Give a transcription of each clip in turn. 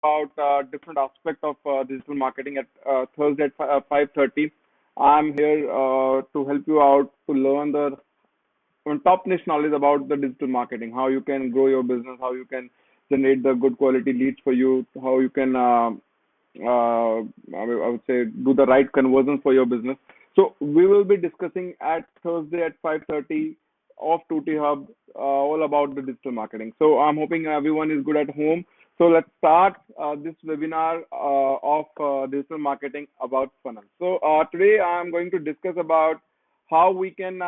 about different aspect of digital marketing at Thursday at 5:30. I'm here to help you out to learn the top niche knowledge about the digital marketing, how you can grow your business, how you can generate the good quality leads for you, how you can I would say do the right conversions for your business. So we will be discussing at Thursday at 5:30 of 2T Hub all about the digital marketing. So I'm hoping everyone is good at home. So let's start this webinar of digital marketing about funnels. So today I'm going to discuss about how we can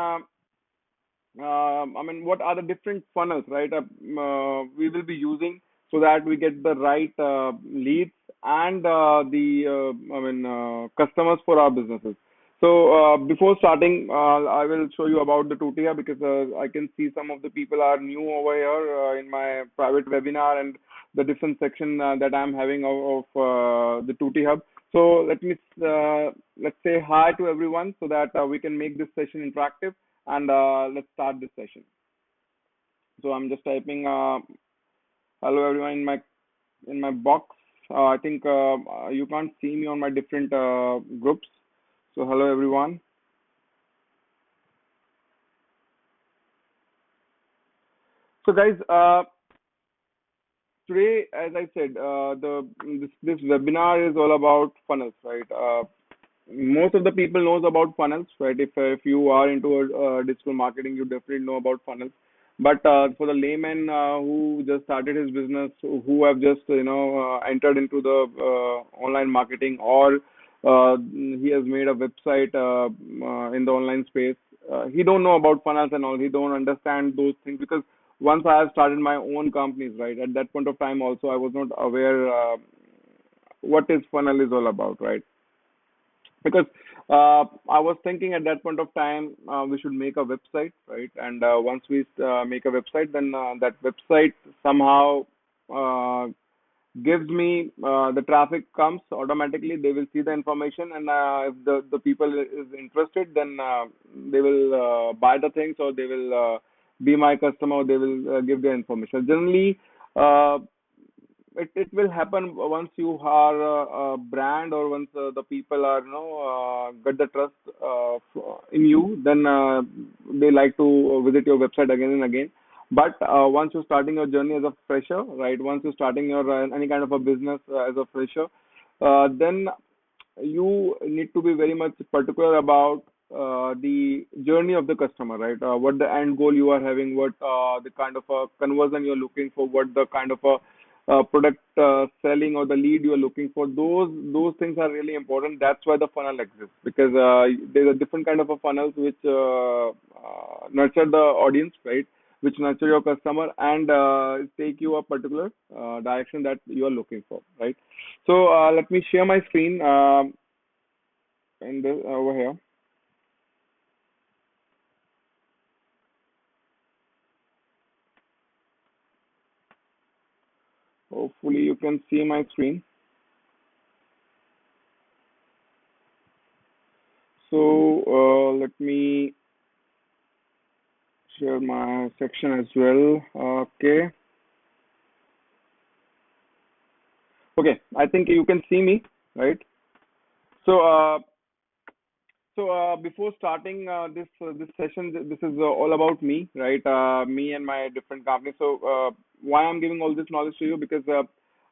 what are the different funnels, right? We will be using so that we get the right leads and customers for our businesses. So before starting, I will show you about the Tutia because I can see some of the people are new over here in my private webinar and the different section that I'm having of the Tuti Hub. So let's say hi to everyone so that we can make this session interactive and let's start this session. So I'm just typing hello everyone in my box. I think you can't see me on my different groups. So hello everyone. So guys, today, as I said, this webinar is all about funnels, right? Most of the people knows about funnels, right? If you are into digital marketing, you definitely know about funnels. But for the layman who just started his business, who have just entered into the online marketing, or he has made a website in the online space, he don't know about funnels and all. He don't understand those things because once I have started my own companies, right? At that point of time, also I was not aware what is funnel is all about, right? Because I was thinking at that point of time we should make a website, right? And once we make a website, then that website somehow uh, gives me the traffic comes automatically. They will see the information, and if the people is interested, then they will buy the things, or they will be my customer, or they will give their information. Generally, uh, it will happen once you are a brand, or once the people are get the trust in you, then they like to visit your website again and again. But once you're starting your journey as a fresher, right? Once you're starting your any kind of a business as a fresher, then you need to be very much particular about the journey of the customer, right? What the end goal you are having, what the kind of a conversion you're looking for, what the kind of a product selling or the lead you are looking for. Those things are really important. That's why the funnel exists, because there's a different kind of a funnels which nurture the audience, right? Which nurture your customer and take you a particular direction that you are looking for, right? So let me share my screen over here. Hopefully you can see my screen. So let me share my section as well. Okay. Okay. I think you can see me, right? So before starting this session, this is all about me, right? Me and my different companies. So why I'm giving all this knowledge to you, because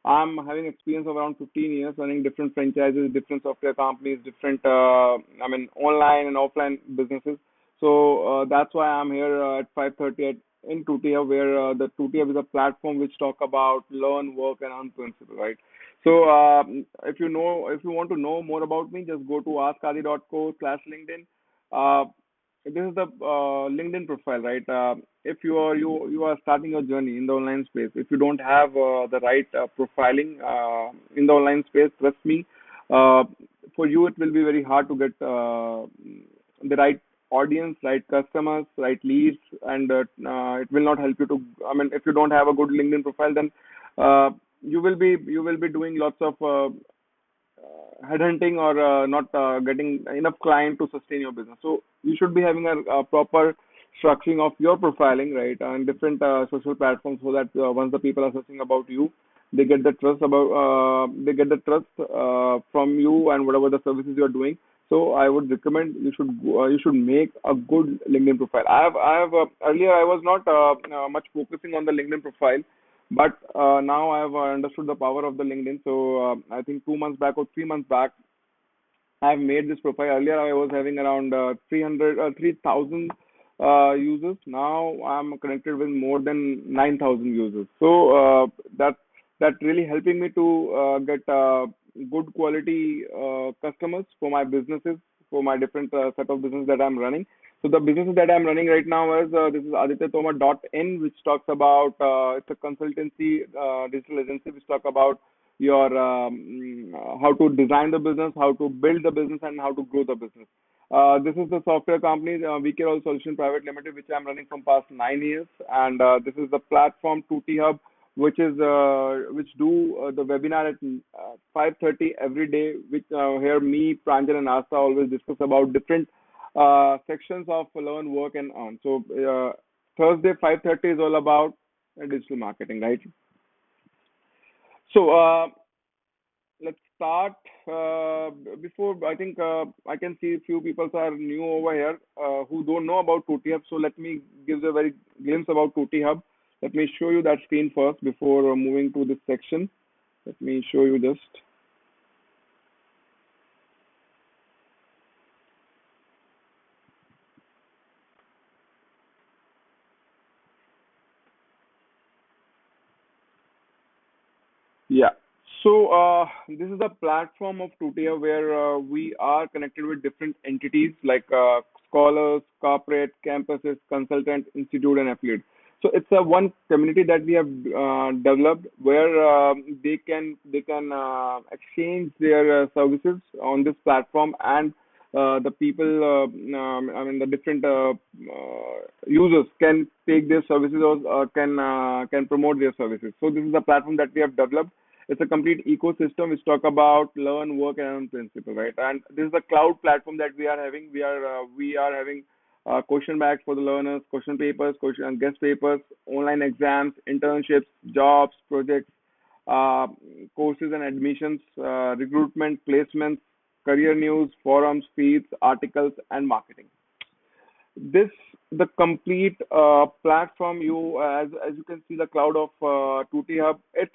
I'm having experience of around 15 years running different franchises, different software companies, different online and offline businesses. So that's why I'm here at 5:30 in Tutia, where the Tutia is a platform which talk about learn, work, and earn principle, right? So if you want to know more about me, just go to askadi.co/LinkedIn. This is the LinkedIn profile, right? If you are starting your journey in the online space, if you don't have the right profiling in the online space, trust me, uh, for you it will be very hard to get the right audience, right customers, right leads, and it will not help you to. I mean, if you don't have a good LinkedIn profile, then you will be doing lots of headhunting, or not getting enough client to sustain your business. So you should be having a proper structuring of your profiling, right, on different social platforms, so that once the people are searching about you, They get the trust from you and whatever the services you are doing. So I would recommend you should make a good LinkedIn profile. Earlier I was not much focusing on the LinkedIn profile, but now I have understood the power of the LinkedIn. So I think 2 months back or 3 months back, I've made this profile. Earlier, I was having around 3,000 users. Now I'm connected with more than 9,000 users. So that really helping me to get good quality customers for my businesses, for my different set of business that I'm running. So the businesses that I'm running right now is this is Aditya Tomar in, which talks about it's a consultancy digital agency which talk about your how to design the business, how to build the business, and how to grow the business. This is the software company, VKRoll Solution Private Limited, which I'm running from past 9 years, and this is the platform to TeeUp, which do the webinar at 5:30 every day. Which here me, Pranjal, and Asta always discuss about different sections of learn, work, and earn. So Thursday 5:30 is all about digital marketing, right? So let's start. Before I think I can see a few people are new over here who don't know about Tutti Hub. So let me give a very glimpse about Tutti Hub. Let me show you that screen first before moving to this section. Let me show you just. Yeah. So this is the platform of Tutia where we are connected with different entities like scholars, corporate, campuses, consultant, institute, and affiliate. So it's a one community that we have developed where they can exchange their services on this platform, and the people I mean the different users can take their services or can promote their services. So this is a platform that we have developed. It's a complete ecosystem which talk about learn, work, and earn principle, right? And this is a cloud platform that we are having. We are having question bags for the learners, question papers, question and guest papers, online exams, internships, jobs, projects, uh, courses and admissions, recruitment, placements, career news, forums, feeds, articles, and marketing. This the complete platform. You as you can see the cloud of Tutti Hub. It's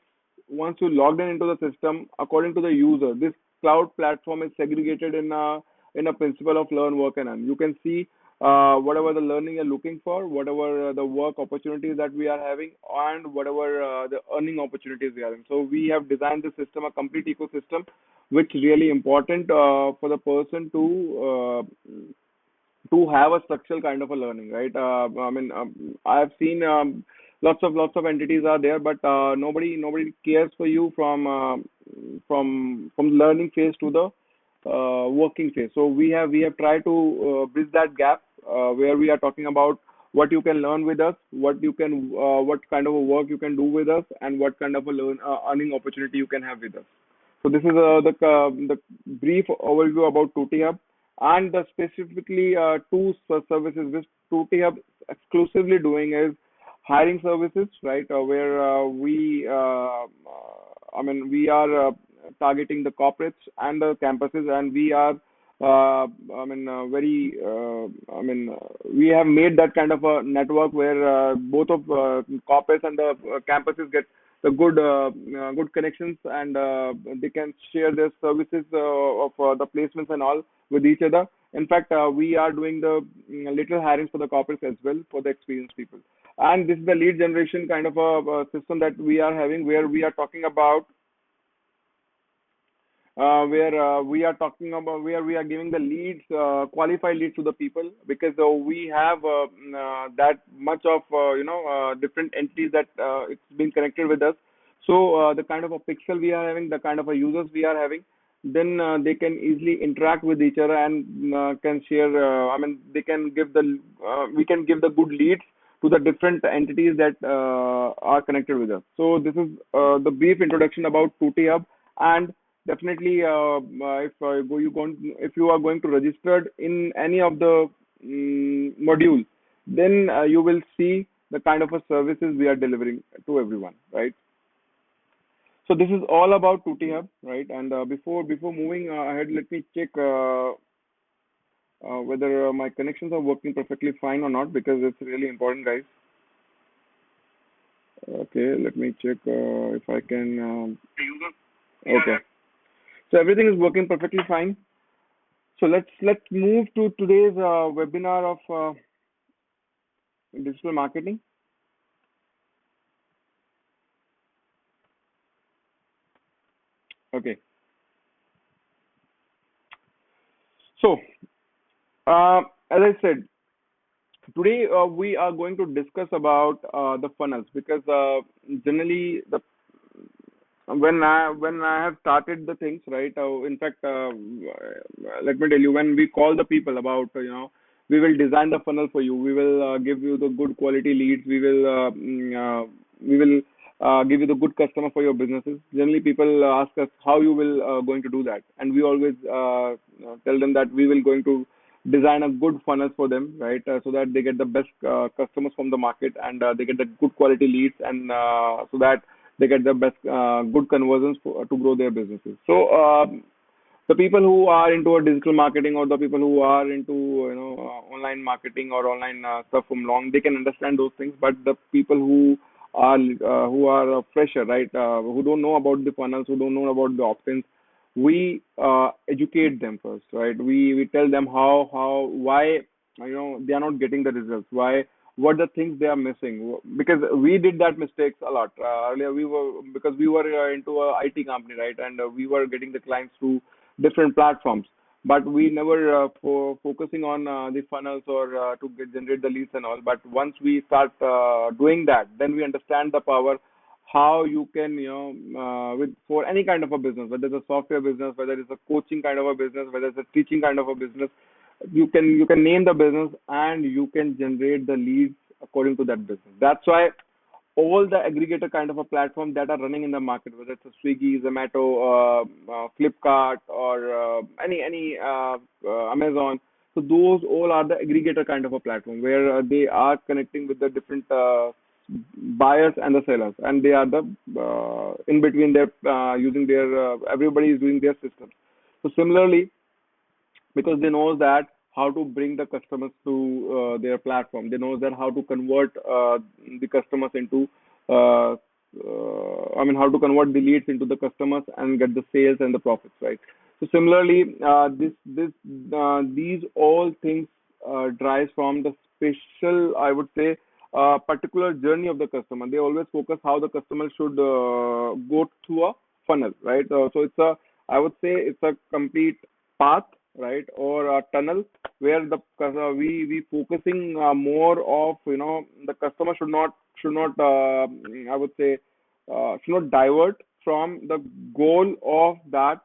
once you logged into the system, according to the user, this cloud platform is segregated in a principle of learn, work, and earn. You can see whatever the learning you're looking for, whatever the work opportunities that we are having, and whatever the earning opportunities we are having. So we have designed the system, a complete ecosystem, which really important for the person to have a structural kind of a learning, right? I mean, I have seen lots of entities are there, but nobody cares for you from learning phase to the working phase. So we have tried to bridge that gap where we are talking about what you can learn with us, what kind of a work you can do with us, and what kind of a earning opportunity you can have with us. So this is the brief overview about Tutti Hub, and the specifically two services which Tutti Hub exclusively doing is hiring services, right? Where I mean, we are targeting the corporates and the campuses, and we are, I mean, we have made that kind of a network where both of corporates and the campuses get the good connections, and they can share their services of the placements and all with each other. In fact, we are doing the little hirings for the corporates as well for the experienced people. And this is the lead generation kind of a system that we are having, where we are talking about where we are talking about where we are giving the leads, qualified leads to the people, because we have that much of different entities that it's been connected with us. So the kind of a pixel we are having, the kind of a users we are having, then they can easily interact with each other and can share. I mean, they can give the we can give the good leads to the different entities that are connected with us. So this is the brief introduction about Tutti Hub. And definitely, if you are going to register in any of the module, then you will see the kind of a services we are delivering to everyone, right? So this is all about TeeUp, right? And before moving ahead, let me check whether my connections are working perfectly fine or not, because it's really important, guys. Okay, let me check if I can. Okay, so everything is working perfectly fine. So let's move to today's webinar of digital marketing. Okay, so uh, as I said, today we are going to discuss about the funnels, because generally the when I have started the things, right? In fact, let me tell you, when we call the people about, we will design the funnel for you. We will give you the good quality leads. We will give you the good customer for your businesses. Generally, people ask us how you will going to do that, and we always tell them that we will going to design a good funnel for them, right? So that they get the best customers from the market, and they get the good quality leads, and so that they get the best good conversions to grow their businesses. So the people who are into a digital marketing, or the people who are into online marketing or online stuff from long, they can understand those things. But the people who are fresher, right, who don't know about the funnels, who don't know about the options, we educate them first, right? We tell them how why they are not getting the results, why, what the things they are missing, because we did that mistakes a lot earlier. We were Because we were into a IT company, right? And we were getting the clients through different platforms, but we never focusing on the funnels, or generate the leads and all. But once we start doing that, then we understand the power, how you can, with for any kind of a business, whether it's a software business, whether it's a coaching kind of a business, whether it's a teaching kind of a business, you can name the business, and you can generate the leads according to that business. That's why all the aggregator kind of a platform that are running in the market, whether it's a Swiggy, Zomato, Flipkart, or any Amazon. So those all are the aggregator kind of a platform, where they are connecting with the different buyers and the sellers, and they are the in between, their using their everybody is doing their systems. So similarly, because they know that how to bring the customers to their platform. They know that how to convert the customers into, how to convert the leads into the customers and get the sales and the profits, right? So similarly, these all things drives from the special, I would say, particular journey of the customer. They always focus how the customer should go through a funnel, right? So I would say it's a complete path, right, or a tunnel, where we focusing more of, the customer should not I would say should not divert from the goal of that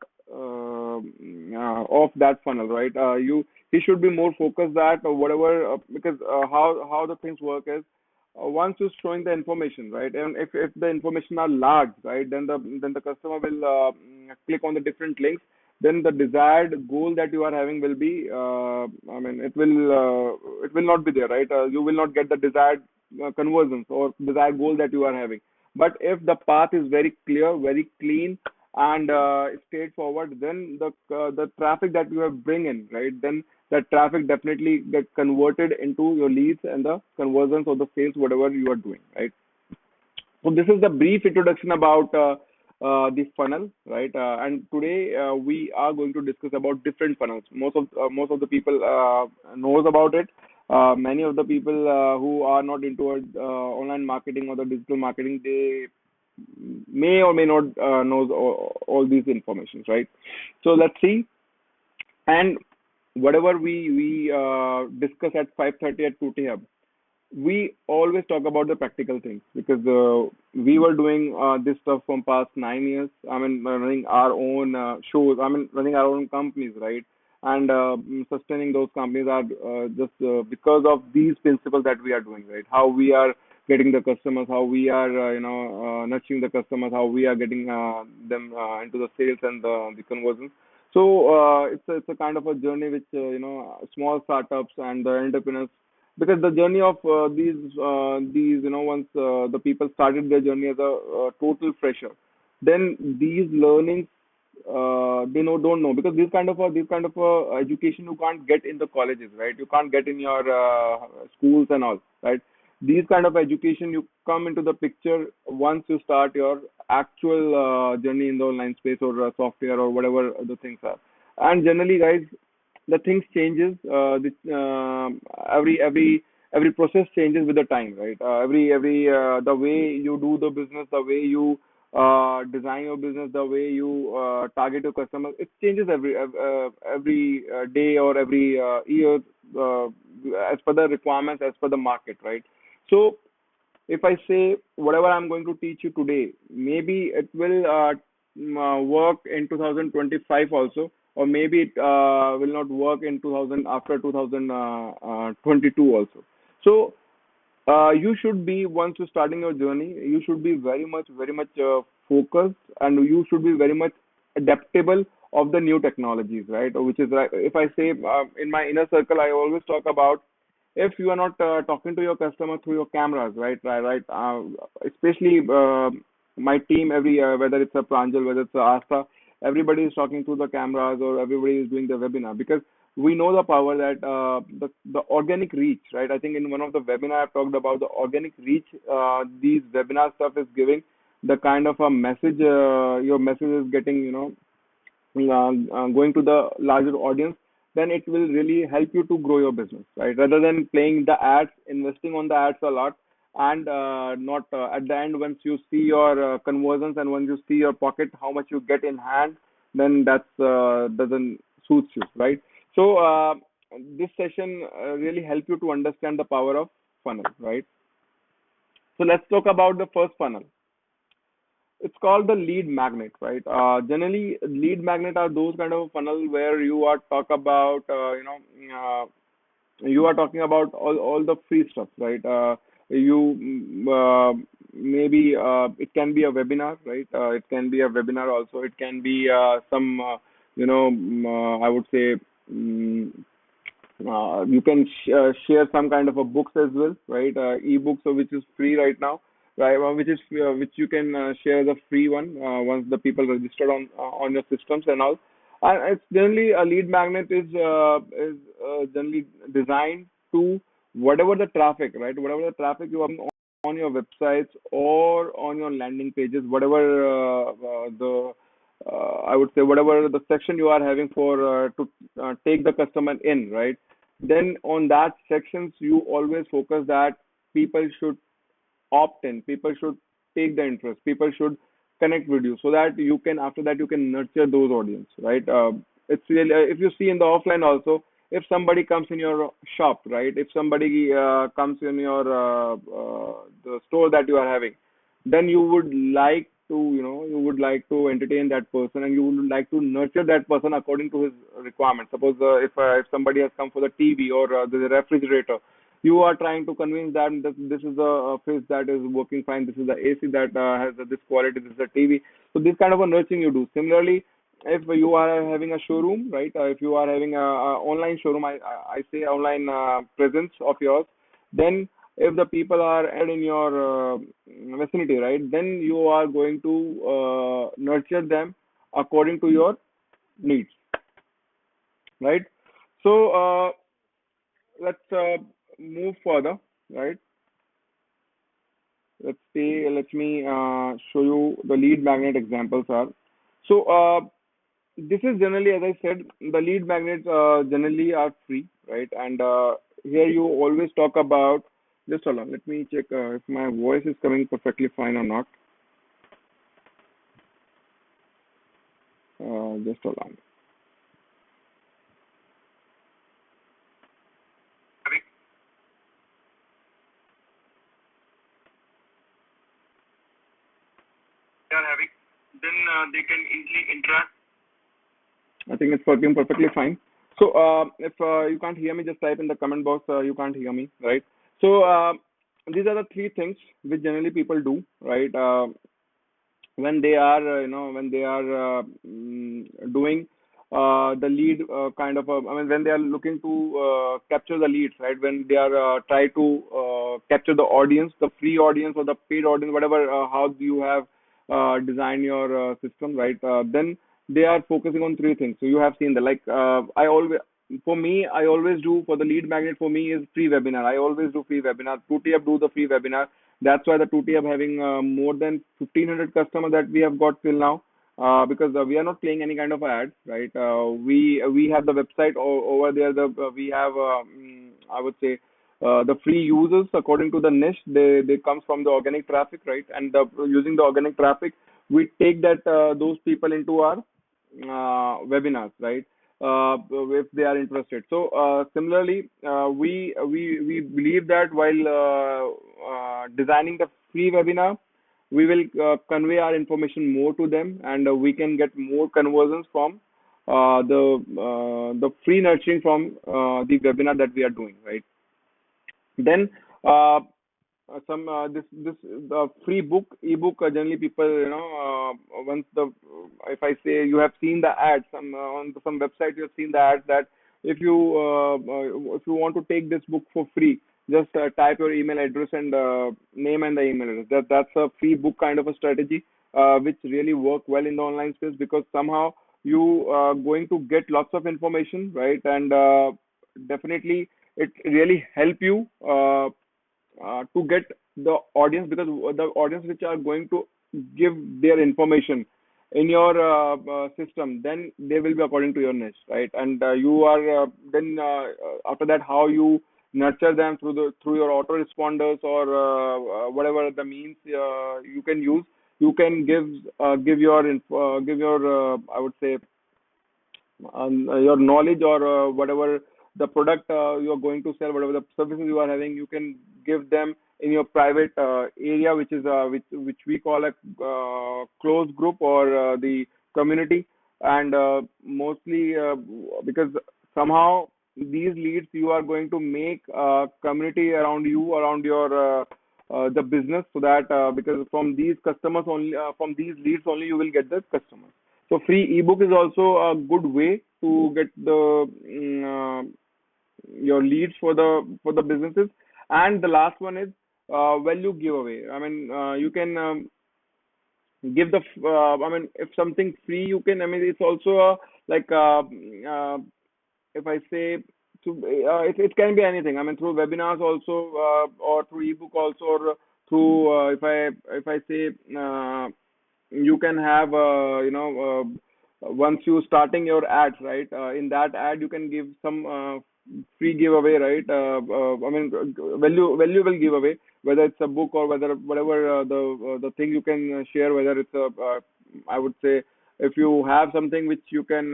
funnel, right? You He should be more focused that, or whatever, because how the things work is, once you're showing the information, right, and if the information are large, right, then the customer will click on the different links. Then the desired goal that you are having will be, it will not be there, right? You will not get the desired conversions or desired goal that you are having. But if the path is very clear, very clean, and straightforward, then the traffic that you have bring in, right, then that traffic definitely get converted into your leads and the conversions or the sales, whatever you are doing, right? So this is the brief introduction about the funnel, right? And today we are going to discuss about different funnels. Most of the people knows about it. Many of the people who are not into online marketing or the digital marketing, they may or may not knows all these informations, right? So let's see. And whatever we discuss at 5:30 at 2 Hub, we always talk about the practical things, because we were doing this stuff from past 9 years. Running our own shows. Running our own companies, right? And sustaining those companies are just because of these principles that we are doing, right? How we are getting the customers, how we are, nurturing the customers, how we are getting them into the sales and the conversions. So it's a kind of a journey which, small startups and the entrepreneurs, because the journey of these once the people started their journey as a total fresher, then these learnings they don't know, because these kind of education you can't get in the colleges, right? You can't get in your schools and all, right? These kind of education you come into the picture once you start your actual journey in the online space, or software, or whatever the things are. And generally, guys, the things changes. Every process changes with the time, right? Every The way you do the business, the way you design your business, the way you target your customers, it changes every day or every year, uh, as per the requirements, as per the market, right? So if I say whatever I'm going to teach you today, maybe it will work in 2025 also, or maybe it will not work in 2000, after 2022 also. So you should be, once you're starting your journey, you should be very much focused, and you should be very much adaptable of the new technologies, right? Which is like, if I say in my inner circle, I always talk about, if you are not talking to your customer through your cameras, right, especially my team, whether it's a Pranjal, whether it's a Asta, everybody is talking through the cameras, or everybody is doing the webinar, because we know the power that the organic reach, right? I think in one of the webinar I've talked about the organic reach. These webinar stuff is giving the kind of a message, your message is getting, going to the larger audience, then it will really help you to grow your business, right? Rather than playing the ads, investing on the ads a lot, and not at the end, once you see your conversions, and once you see your pocket, how much you get in hand, then that's doesn't suit you, right? So this session really help you to understand the power of funnel, right? So let's talk about the first funnel. It's called the lead magnet, right? Generally, lead magnet are those kind of funnel where you are talk about, you are talking about all the free stuff, right? You maybe it can be a webinar, right? It can be a webinar also. It can be some, I would say, um, you can share some kind of a books as well, right? Ebooks, which is free right now, right? Which you can share the free one once the people registered on your systems and all. And it's generally, a lead magnet is generally designed to whatever the traffic, right? Whatever the traffic you are on your websites or on your landing pages, whatever the I would say, whatever the section you are having for to take the customer in, right? Then on that sections, you always focus that people should opt in, people should take the interest, people should connect with you, so that you can, after that, you can nurture those audience, right? It's really, if you see in the offline also, if somebody comes in your shop, right? If somebody comes in your the store that you are having, then you would like to, you would like to entertain that person, and you would like to nurture that person according to his requirements. Suppose if somebody has come for the TV, or the refrigerator, you are trying to convince them that this is a fridge that is working fine, this is the AC that has this quality, this is a TV. So this kind of a nurturing you do. Similarly, if you are having a showroom, right? If you are having a online showroom, I say online presence of yours, then if the people are in your vicinity, right, then you are going to nurture them according to your needs, right? So let's move further, right? Let's see. Let me show you the lead magnet examples are. So this is generally, as I said, the lead magnets generally are free, right? And here you always talk about. Just hold on. Let me check if my voice is coming perfectly fine or not. Just hold on. They are having, then they can easily interact. I think it's working perfectly fine. So if you can't hear me, just type in the comment box. You can't hear me, right? So these are the three things which generally people do, right? When they are, when they are doing the lead kind of, I mean, when they are looking to capture the leads, right? When they are try to capture the audience, the free audience or the paid audience, whatever, how do you have design your system, right? Then they are focusing on three things. So you have seen that, like I always, for me, I always do for the lead magnet for me is free webinar. I always do free webinar. 2TUp do the free webinar. That's why the 2TUp having more than 1,500 customers that we have got till now. Because we are not playing any kind of ads, right? We have the website over there. We have I would say the free users according to the niche. They comes from the organic traffic, right? And using the organic traffic, we take that those people into our webinars, right? If they are interested. So similarly, we believe that while designing the free webinar, we will convey our information more to them, and we can get more conversions from the free nurturing from the webinar that we are doing, right? Then some this the free book ebook, generally people, once the, if I say, you have seen the ads on some website, you have seen the ads that if you want to take this book for free, just type your email address and name and the email address. That's a free book kind of a strategy, which really work well in the online space, because somehow you are going to get lots of information, right? And definitely it really help you to get the audience, because the audience which are going to give their information in your system, then they will be according to your niche, right? And you are then after that, how you nurture them through your autoresponders, or whatever the means you can use. You can give your I would say your knowledge, or whatever the product you are going to sell, whatever the services you are having, you can give them in your private area, which is which we call a closed group, or the community. And mostly because somehow these leads, you are going to make community around you, around your the business, so that because from these customers only, from these leads only, you will get the customers. So free ebook is also a good way to get the your leads for the businesses. And the last one is value giveaway. I mean, you can give the I mean, if something free, you can, I mean, it's also like if I say, to it can be anything. I mean, through webinars also, or through ebook also, or through if I say you can have once you starting your ads, right? In that ad, you can give some free giveaway, right? I mean, valuable giveaway, whether it's a book, or whether whatever the thing you can share, whether it's a I would say, if you have something which you can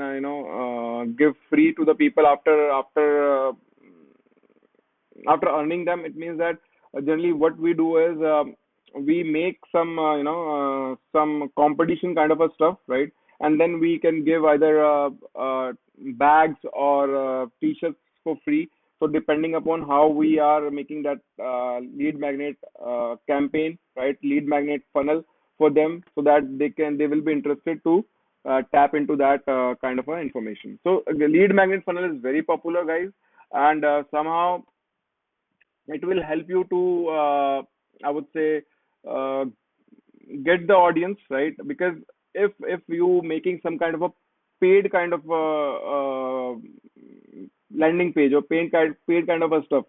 give free to the people after earning them. It means that generally what we do is we make some some competition kind of a stuff, right? And then we can give either bags or t-shirts for free. So depending upon how we are making that lead magnet campaign, right, lead magnet funnel for them, so that they will be interested to tap into that kind of information. So the lead magnet funnel is very popular, guys. And somehow it will help you to I would say uh, get the audience, right? Because if you making some kind of a paid kind of landing page, or paid kind of a stuff,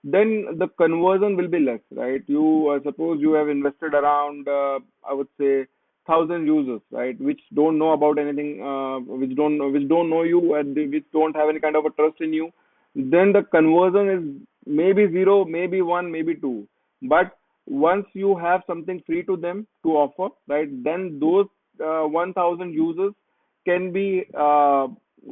then the conversion will be less, right? You suppose you have invested around I would say 1,000 users, right, which don't know about anything, which don't know you, and which don't have any kind of a trust in you. Then the conversion is maybe zero, maybe one, maybe two. But once you have something free to them to offer, right, then those 1,000 users can be uh,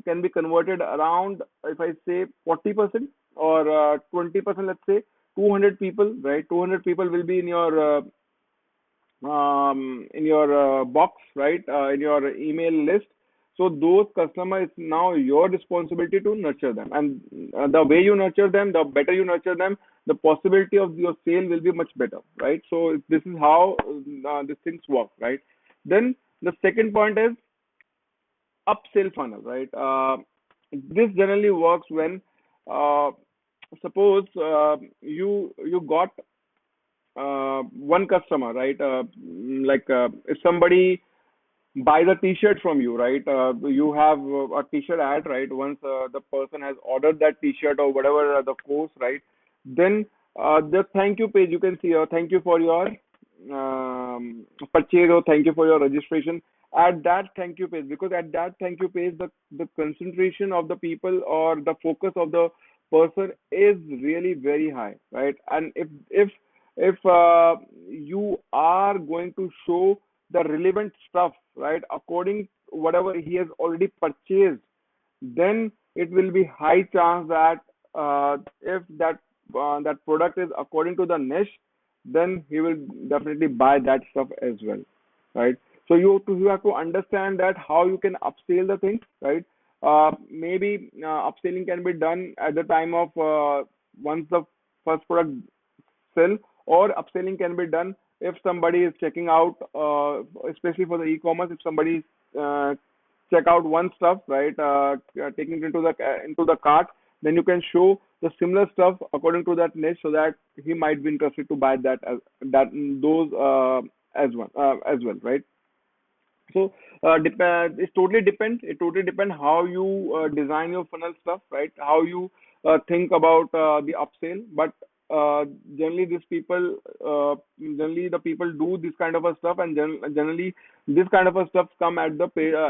can be converted around, if I say 40%, or 20%, let's say 200 people, right? 200 people will be in your box, right? In your email list. So those customers, it's now your responsibility to nurture them, and the way you nurture them, the better you nurture them, the possibility of your sale will be much better, right? So this is how these things work, right? Then the second point is upsell funnel, right? This generally works when uh, suppose you got one customer, right? Like if somebody buy the t-shirt from you, right? You have a t-shirt ad, right? Once the person has ordered that t-shirt or whatever the course, right? Then the thank you page, you can see thank you for your purchase, or thank you for your registration at that thank you page, because at that thank you page the concentration of the people or the focus of the person is really very high, right? And if you are going to show the relevant stuff, right, according whatever he has already purchased, then it will be high chance that if that product is according to the niche, then he will definitely buy that stuff as well, right? So you have to understand that how you can upsell the thing, right? Maybe upselling can be done at the time of once the first product sell, or upselling can be done if somebody is checking out, especially for the e-commerce, if somebody uh, check out one stuff, right, taking it into the cart, then you can show the similar stuff according to that niche, so that he might be interested to buy that as that those as well, right? So it totally depends. It totally depends how you design your funnel stuff, right? How you think about the upsell. But generally, generally the people do this kind of a stuff, and generally this kind of a stuff come at the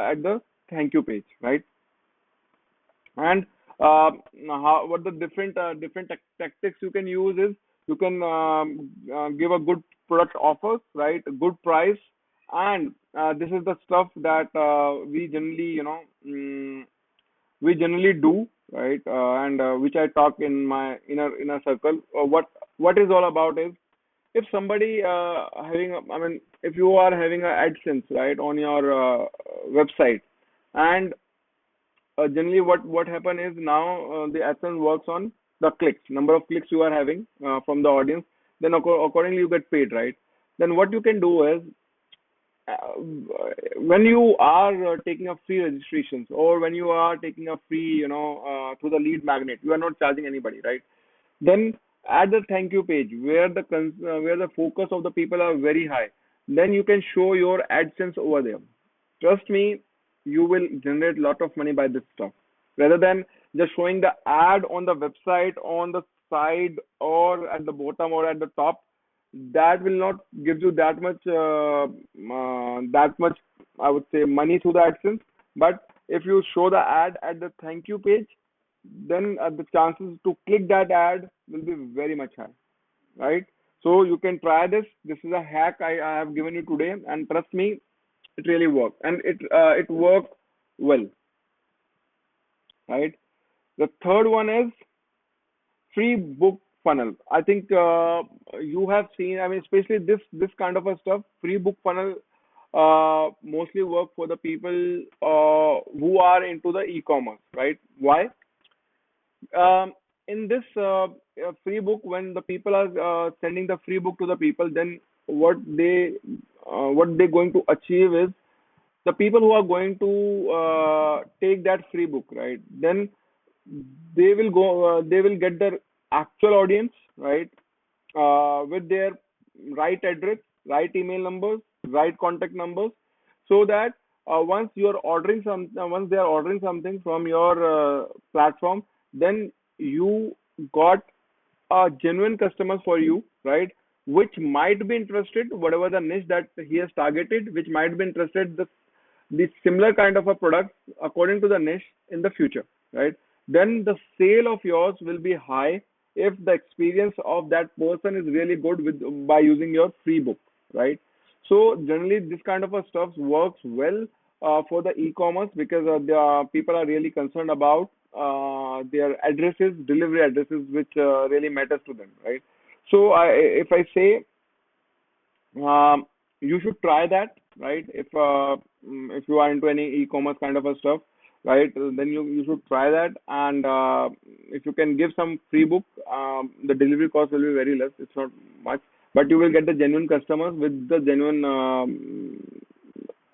at the thank you page, right? And what the different tactics you can use is, you can give a good product offers, right? A good price, and this is the stuff that we generally, we generally do, right? And which I talk in my inner circle. What is all about is, if somebody I mean, if you are having a AdSense, right, on your website, and generally what happen is, now the AdSense works on the clicks, number of clicks you are having from the audience, then accordingly you get paid, right? Then what you can do is, uh, when you are taking a free registrations, or when you are taking a free, through the lead magnet, you are not charging anybody, right? Then at the thank you page, where where the focus of the people are very high, then you can show your AdSense over there. Trust me, you will generate a lot of money by this stuff, rather than just showing the ad on the website, on the side, or at the bottom, or at the top. That will not give you that much, I would say, money through the AdSense. But if you show the ad at the thank you page, then the chances to click that ad will be very much high, right? So you can try this. This is a hack I have given you today, and trust me, it really works, and it worked well, right? The third one is free book funnel. I think you have seen. I mean, especially this kind of a stuff. Free book funnel mostly work for the people who are into the e-commerce, right? Why? In this free book, when the people are sending the free book to the people, then what they going to achieve is, the people who are going to take that free book, right? Then they will get their actual audience, right? With their right address, right email numbers, right contact numbers, so that once they are ordering something from your platform, then you got genuine customers for you, right? Which might be interested, whatever the niche that he has targeted, which might be interested the similar kind of a product according to the niche in the future, right? Then the sale of yours will be high if the experience of that person is really good with by using your free book, right? So generally, this kind of a stuff works well for the e-commerce, because the people are really concerned about their addresses, delivery addresses, which really matters to them, right? So if I say, you should try that, right? If you are into any e-commerce kind of a stuff, right, then you should try that. And if you can give some free book, the delivery cost will be very less. It's not much, but you will get the genuine customers with the genuine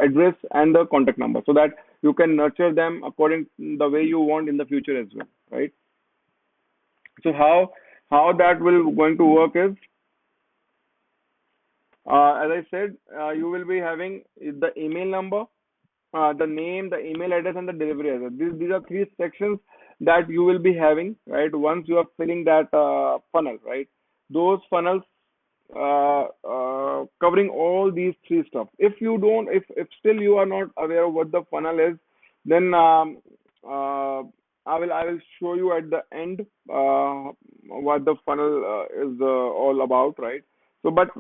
address and the contact number, so that you can nurture them according the way you want in the future as well, right? So how that will going to work is, As I said, you will be having the email number, the name, the email address, and the delivery address. These are three sections that you will be having, right? Once you are filling that funnel, right? Those funnels covering all these three stuff. If still you are not aware of what the funnel is, then I will show you at the end what the funnel is all about, right? So, but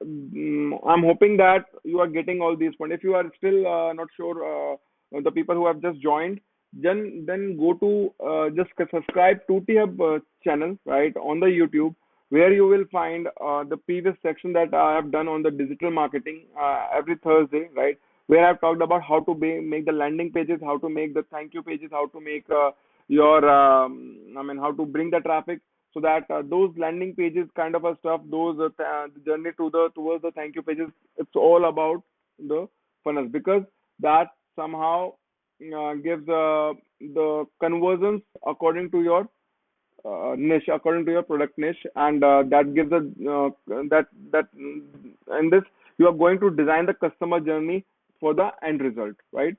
I'm hoping that you are getting all these points. If you are still not sure, the people who have just joined, then go to just subscribe to TeeUp channel, right, on the YouTube, where you will find the previous section that I have done on the digital marketing every Thursday, right, where I've talked about how to make the landing pages, how to make the thank you pages, how to make how to bring the traffic, so that those landing pages kind of a stuff, those the journey to the towards the thank you pages, it's all about the funnels, because that somehow gives the conversions according to your niche, according to your product niche, and that gives a that in this you are going to design the customer journey for the end result, right?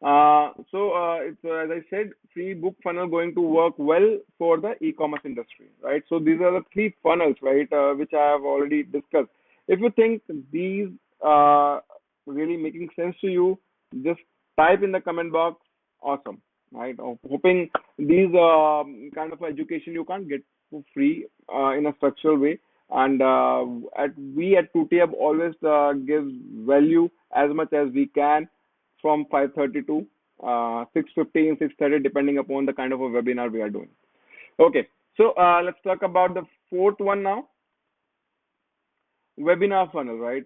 It's as I said, free book funnel going to work well for the e-commerce industry, right? So these are the three funnels, right, which I have already discussed. If you think these are really making sense to you, just type in the comment box, awesome, right? Hoping these kind of education you can't get for free in a structural way. And at 2TF always gives value as much as we can from 5:30 to 6:15, 6:30, depending upon the kind of a webinar we are doing. Okay, so let's talk about the fourth one now, webinar funnel, right?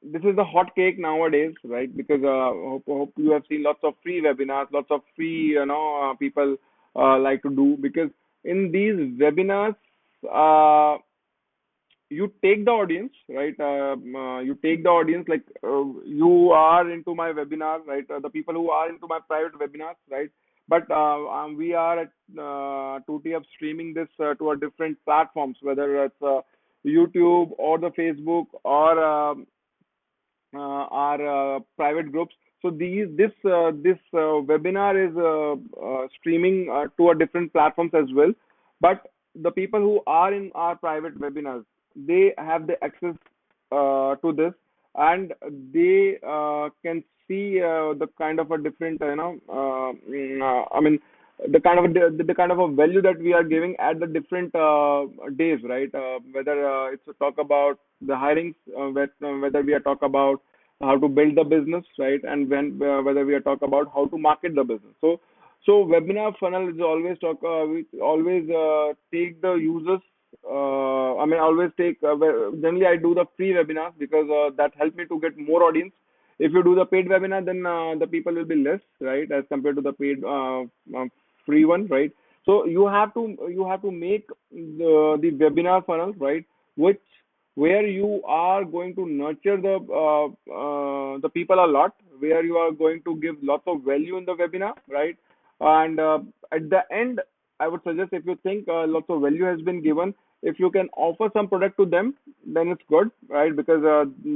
This is the hot cake nowadays, right? Because hope you have seen lots of free webinars, lots of free, people like to do, because in these webinars, uh, you take the audience, right? You take the audience, like you are into my webinar, right? The people who are into my private webinars, right? But we are at 2TF streaming this to our different platforms, whether it's YouTube or the Facebook or our private groups. So this webinar is streaming to our different platforms as well. But the people who are in our private webinars, they have the access to this, and they can see the kind of a different, the kind of the kind of a value that we are giving at the different days, right? Whether it's a talk about the hirings, whether we are talk about how to build the business, right? And when whether we are talk about how to market the business. So webinar funnel is always we always take the users. Always take. Generally, I do the free webinars because that helps me to get more audience. If you do the paid webinar, then the people will be less, right, as compared to the paid free one, right? So you have to make the webinar funnel, right, which where you are going to nurture the people a lot, where you are going to give lots of value in the webinar, right? And at the end, I would suggest, if you think lots of value has been given, if you can offer some product to them, then it's good, right? Because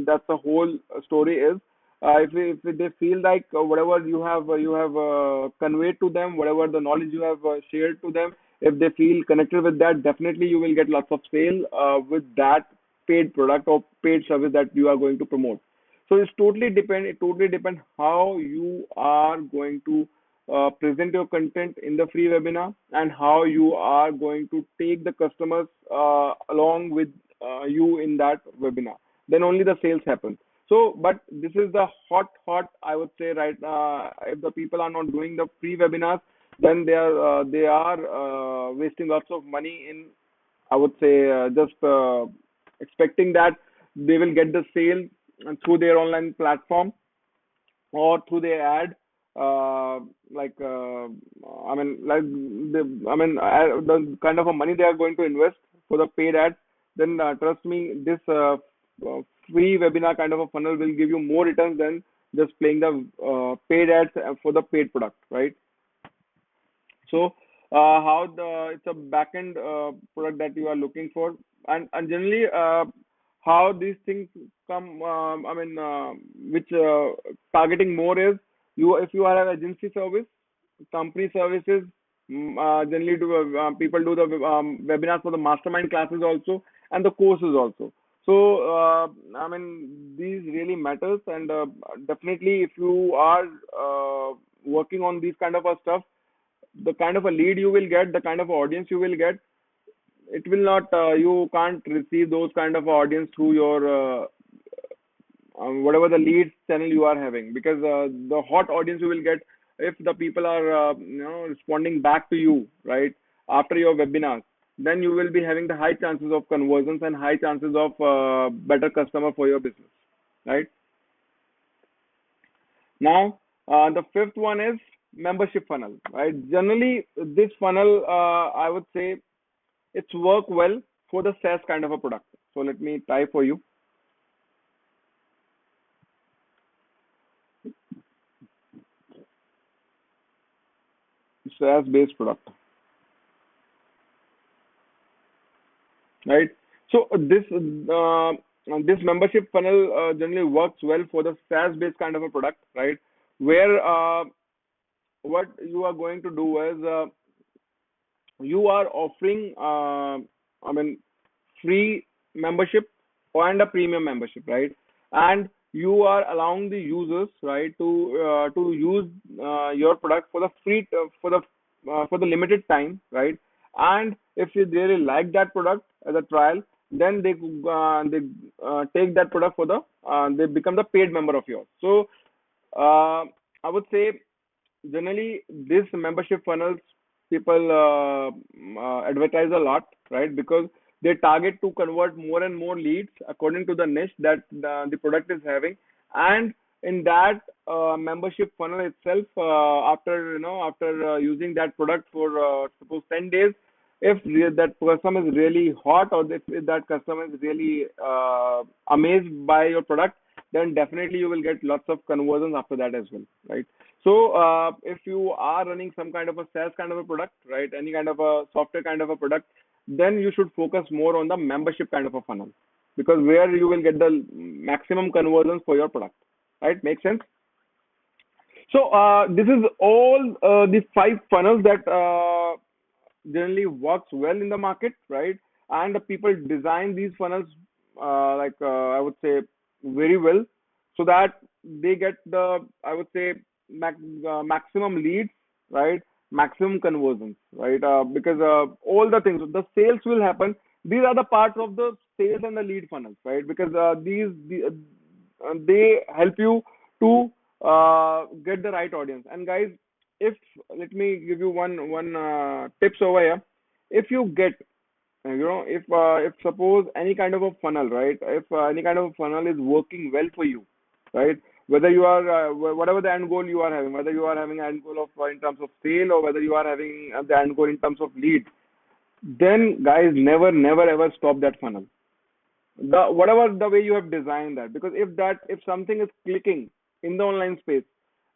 that's the whole story is. If they feel like whatever you have conveyed to them, whatever the knowledge you have shared to them, if they feel connected with that, definitely you will get lots of sale with that paid product or paid service that you are going to promote. So it totally depend how you are going to present your content in the free webinar, and how you are going to take the customers along with you in that webinar. Then only the sales happen. So, but this is the hot, I would say, right? If the people are not doing the free webinars, then they are wasting lots of money in, I would say, just expecting that they will get the sale through their online platform or through their ad. Like the kind of a money they are going to invest for the paid ads, then trust me, this free webinar kind of a funnel will give you more returns than just playing the paid ads for the paid product, right? So how the it's a backend product that you are looking for, and generally how these things come. Which targeting more is, you if you are an agency service, company services, generally do people do the webinars for the mastermind classes also, and the courses also. So these really matters, and definitely if you are working on these kind of a stuff, the kind of a lead you will get, the kind of audience you will get, it will not, you can't receive those kind of audience through your whatever the lead channel you are having, because the hot audience you will get if the people are responding back to you, right, after your webinars, then you will be having the high chances of conversions and high chances of better customer for your business, right? Now, the fifth one is membership funnel, right? Generally, this funnel, I would say, it's work well for the SaaS kind of a product. So let me type for you, SaaS based product, right? So this membership funnel generally works well for the SaaS based kind of a product, right? Where what you are going to do is, you are offering free membership and a premium membership, right? And you are allowing the users, right, to use your product for the free for the limited time, right? And if you really like that product as a trial, then they take that product for the they become the paid member of yours. So I would say generally this membership funnels people advertise a lot, right? Because they target to convert more and more leads according to the niche that the product is having. And in that membership funnel itself, after using that product for suppose 10 days, if that customer is really hot, or if that customer is really amazed by your product, then definitely you will get lots of conversions after that as well, right? So if you are running some kind of a SaaS kind of a product, right, any kind of a software kind of a product, then you should focus more on the membership kind of a funnel, because where you will get the maximum conversions for your product, right? Make sense? So this is all the five funnels that generally works well in the market, right? And the people design these funnels, I would say, very well, so that they get the, I would say, maximum leads, right? Maximum conversions, right? Because all the things, the sales will happen. These are the parts of the sales and the lead funnels, right? Because they help you to get the right audience. And guys, if let me give you one tips over here. If you get if suppose any kind of a funnel, right, if any kind of a funnel is working well for you, right, whether you are whatever the end goal you are having, whether you are having an end goal of in terms of sale, or whether you are having the end goal in terms of lead, then guys, never ever stop that funnel, the whatever the way you have designed that. Because if something is clicking in the online space,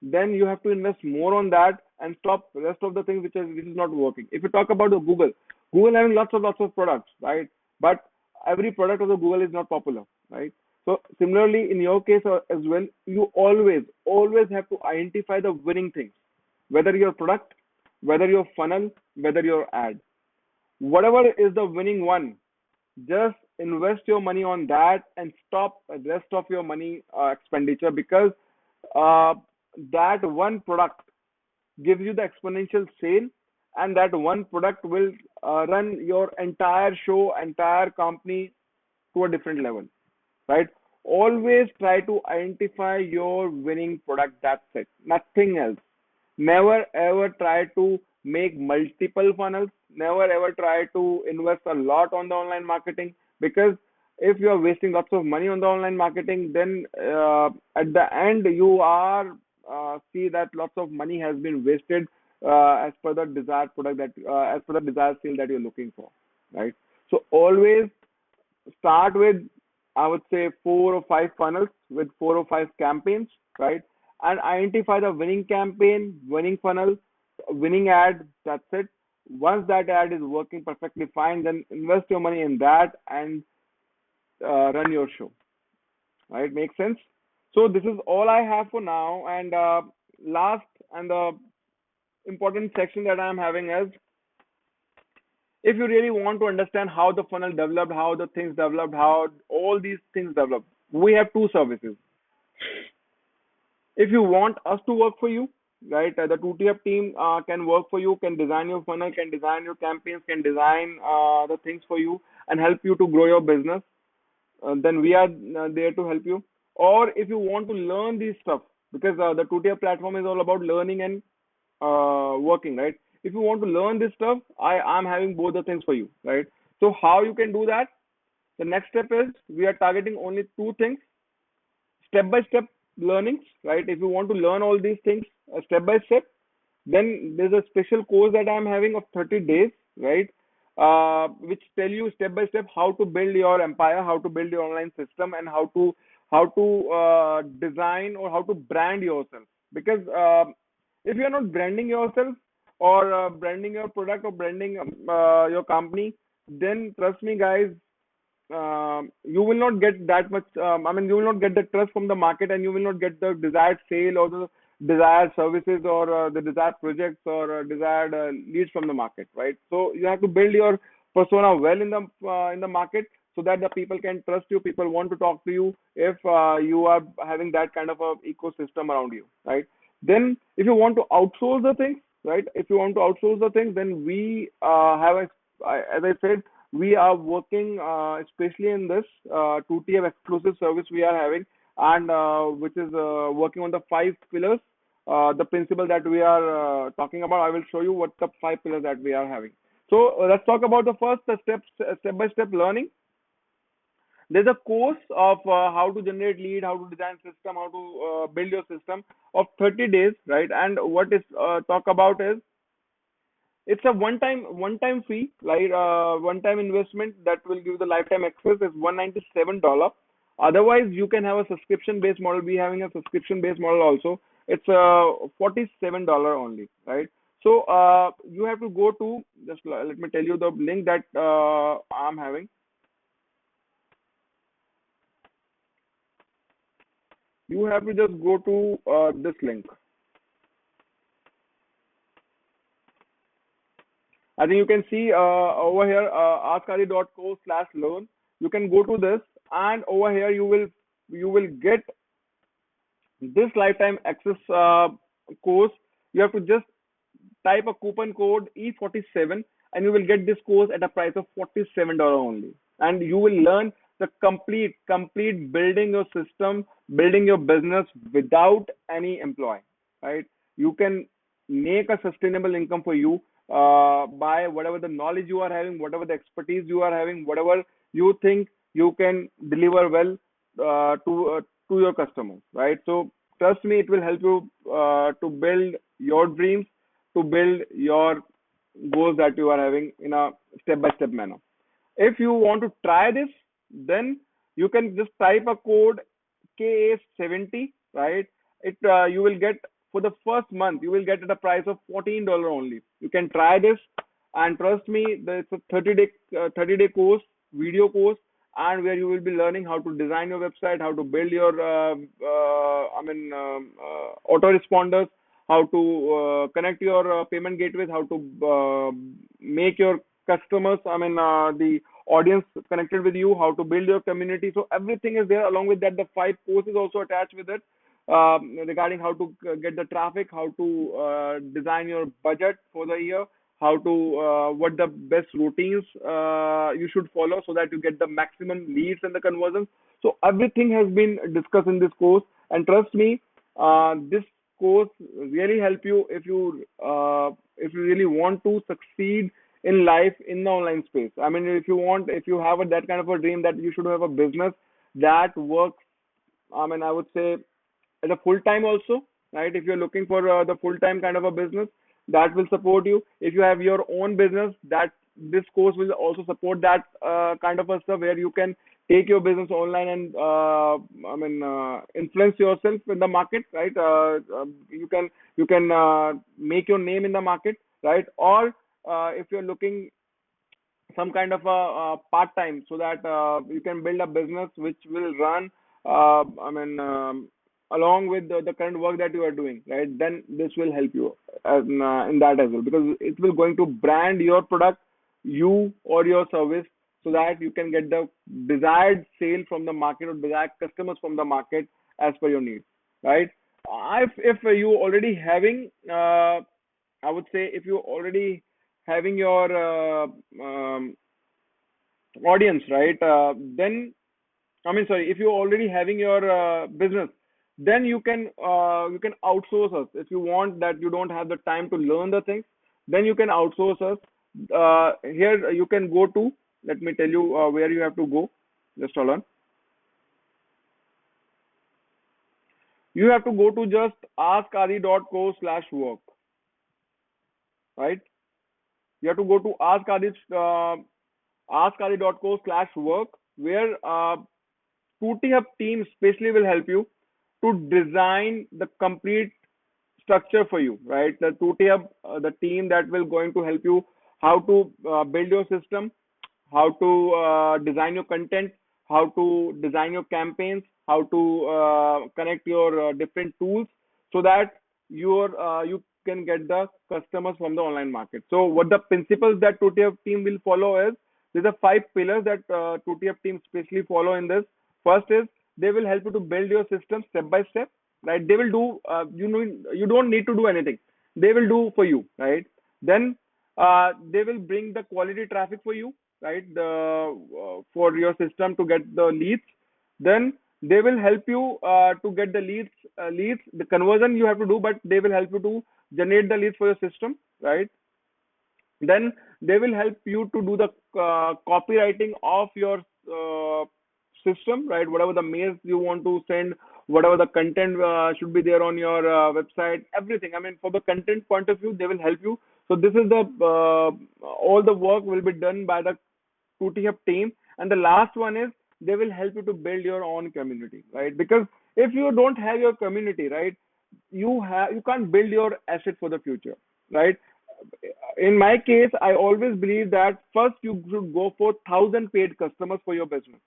then you have to invest more on that and stop the rest of the things which is not working. If you talk about the Google having lots of products, right? But every product of the Google is not popular, right? So similarly in your case as well, you always have to identify the winning things, whether your product, whether your funnel, whether your ad, whatever is the winning one, just invest your money on that and stop the rest of your money expenditure. Because uh, that one product gives you the exponential sale, and that one product will run your entire show, entire company to a different level, right? Always try to identify your winning product. That's it, nothing else. Never ever try to make multiple funnels. Never ever try to invest a lot on the online marketing, because if you are wasting lots of money on the online marketing, then at the end you are see that lots of money has been wasted as per the desired product that as per the desired sale that you're looking for, right? So always start with, I would say, 4 or 5 funnels with 4 or 5 campaigns, right? And identify the winning campaign, winning funnel, winning ad. That's it. Once that ad is working perfectly fine, then invest your money in that and run your show, right? Makes sense. So this is all I have for now. And last and the important section that I'm having is, if you really want to understand how the funnel developed, how the things developed, how all these things developed, we have two services. If you want us to work for you, right, the 2TF team can work for you, can design your funnel, can design your campaigns, can design the things for you and help you to grow your business, then we are there to help you. Or if you want to learn these stuff, because the 2TF platform is all about learning and working, right? If you want to learn this stuff, I'm having both the things for you, right? So how you can do that? The next step is, we are targeting only two things: step by step learnings, right? If you want to learn all these things step by step, then there's a special course that I'm having of 30 days, right? Which tell you step by step how to build your empire, how to build your online system, and how to design or how to brand yourself. Because if you're not branding yourself, or branding your product, or branding your company, then trust me, guys, you will not get that much. I mean, you will not get the trust from the market, and you will not get the desired sale, or the desired services, or the desired projects, or desired leads from the market, right? So you have to build your persona well in the market, so that the people can trust you. People want to talk to you if you are having that kind of a ecosystem around you, right? Then, if you want to outsource the things, right? If you want to outsource the things, then we have a, as I said, we are working especially in this 2TF exclusive service we are having, and which is working on the five pillars, the principle that we are talking about. I will show you what the five pillars that we are having. So let's talk about the first steps, step by step learning. There's a course of how to generate lead, how to design system, how to build your system, of 30 days, right? And what is talk about is, it's a one time fee, like one time investment that will give the lifetime access is $197. Otherwise, you can have a subscription based model. We having a subscription based model also. It's $47 only, right? So you have to go to, just let me tell you the link that I'm having. You have to just go to this link. I think you can see over here, askari.co/learn. You can go to this, and over here you will get this lifetime access course. You have to just type a coupon code E47, and you will get this course at a price of $47 only. And you will learn the complete building your system, building your business without any employee, right? You can make a sustainable income for you by whatever the knowledge you are having, whatever the expertise you are having, whatever you think you can deliver well to your customers, right? So trust me, it will help you to build your dreams, to build your goals that you are having in a step by step manner. If you want to try this, then you can just type a code KA70, right? It You will get, for the first month, you will get at a price of $14 only. You can try this, and trust me, it's a 30-day course, video course, and where you will be learning how to design your website, how to build your autoresponders, how to connect your payment gateways, how to make your customers, the audience connected with you, how to build your community. So everything is there. Along with that, the five courses also attached with it, regarding how to get the traffic, how to design your budget for the year, how to what the best routines you should follow, so that you get the maximum leads and the conversions. So everything has been discussed in this course, and trust me, this course really help you if you really want to succeed in life in the online space. I mean, if you have that kind of a dream that you should have a business that works, I would say, as a full time also, right? If you're looking for the full time kind of a business, that will support you. If you have your own business, that this course will also support that kind of a stuff, where you can take your business online and influence yourself in the market, right? You can make your name in the market, right? Or if you're looking some kind of a part time, so that you can build a business which will run, I mean, along with the current work that you are doing, right? Then this will help you in that as well, because it will going to brand your product, you or your service, so that you can get the desired sale from the market or desired customers from the market as per your needs, right? If you already having, I would say, if you already having your audience, right? Then, I mean, sorry, if you're already having your business, then you can outsource us. If you want that you don't have the time to learn the things, then you can outsource us. Here you can go to. Let me tell you where you have to go. Just hold on. You have to go to just askadi.co/work, right? You have to go to askadi.co/work, where TeeUp team especially will help you to design the complete structure for you, right? The TeeUp, the team that will going to help you how to build your system, how to design your content, how to design your campaigns, how to connect your different tools, so that you can get the customers from the online market. So what the principles that TeeUp team will follow is, there's a five pillars that TeeUp team specially follow in this. First is, they will help you to build your system step by step, right? They will do, you don't need to do anything. They will do for you, right? Then they will bring the quality traffic for you, right? For your system to get the leads. Then they will help you to get the leads. The conversion you have to do, but they will help you to generate the leads for your system, right? Then they will help you to do the copywriting of your system, right? Whatever the mails you want to send, whatever the content should be there on your website, everything. I mean, from the content point of view, they will help you. So this is the all the work will be done by the TeeUp team. And the last one is, they will help you to build your own community, right? Because if you don't have your community, right, you can't build your asset for the future, right? In my case, I always believe that first you should go for 1,000 paid customers for your business.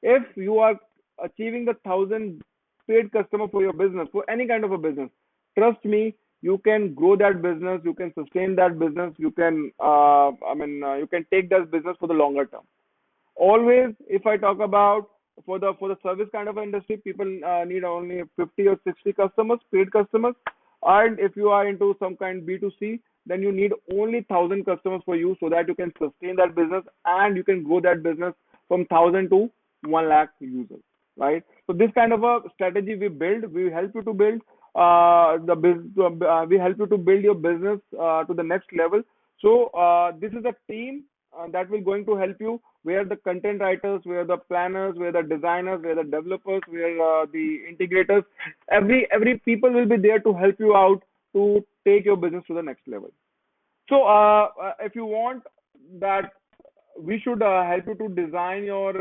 If you are achieving the 1,000 paid customer for your business, for any kind of a business, trust me, you can grow that business, you can sustain that business, you can, you can take that business for the longer term. Always, if I talk about, for the service kind of industry, people need only 50 or 60 customers, paid customers. And if you are into some kind B2C, then you need only 1,000 customers for you, so that you can sustain that business and you can grow that business from 1,000 to 1 lakh users, right? So this kind of a strategy we build. We help you to build the business. We help you to build your business to the next level. So this is a team that will going to help you, where the content writers, where the planners, where the designers, where the developers, where the integrators, every people will be there to help you out to take your business to the next level. So if you want that we should help you to design your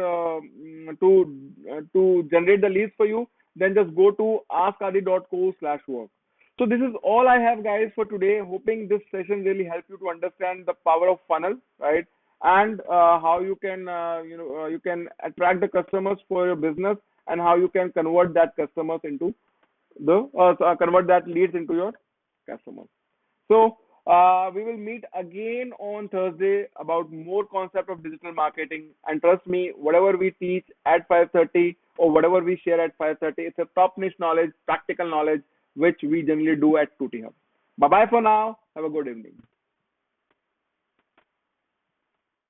to generate the leads for you, then just go to askadi.co/work. So this is all I have, guys, for today. Hoping this session really helped you to understand the power of funnel, right? And how you can you can attract the customers for your business, and how you can convert that customers into the convert that leads into your customers. So we will meet again on Thursday about more concept of digital marketing. And trust me, whatever we teach at 5:30 or whatever we share at 5:30, it's a top niche knowledge, practical knowledge, which we generally do at TeeUp. Bye bye for now. Have a good evening.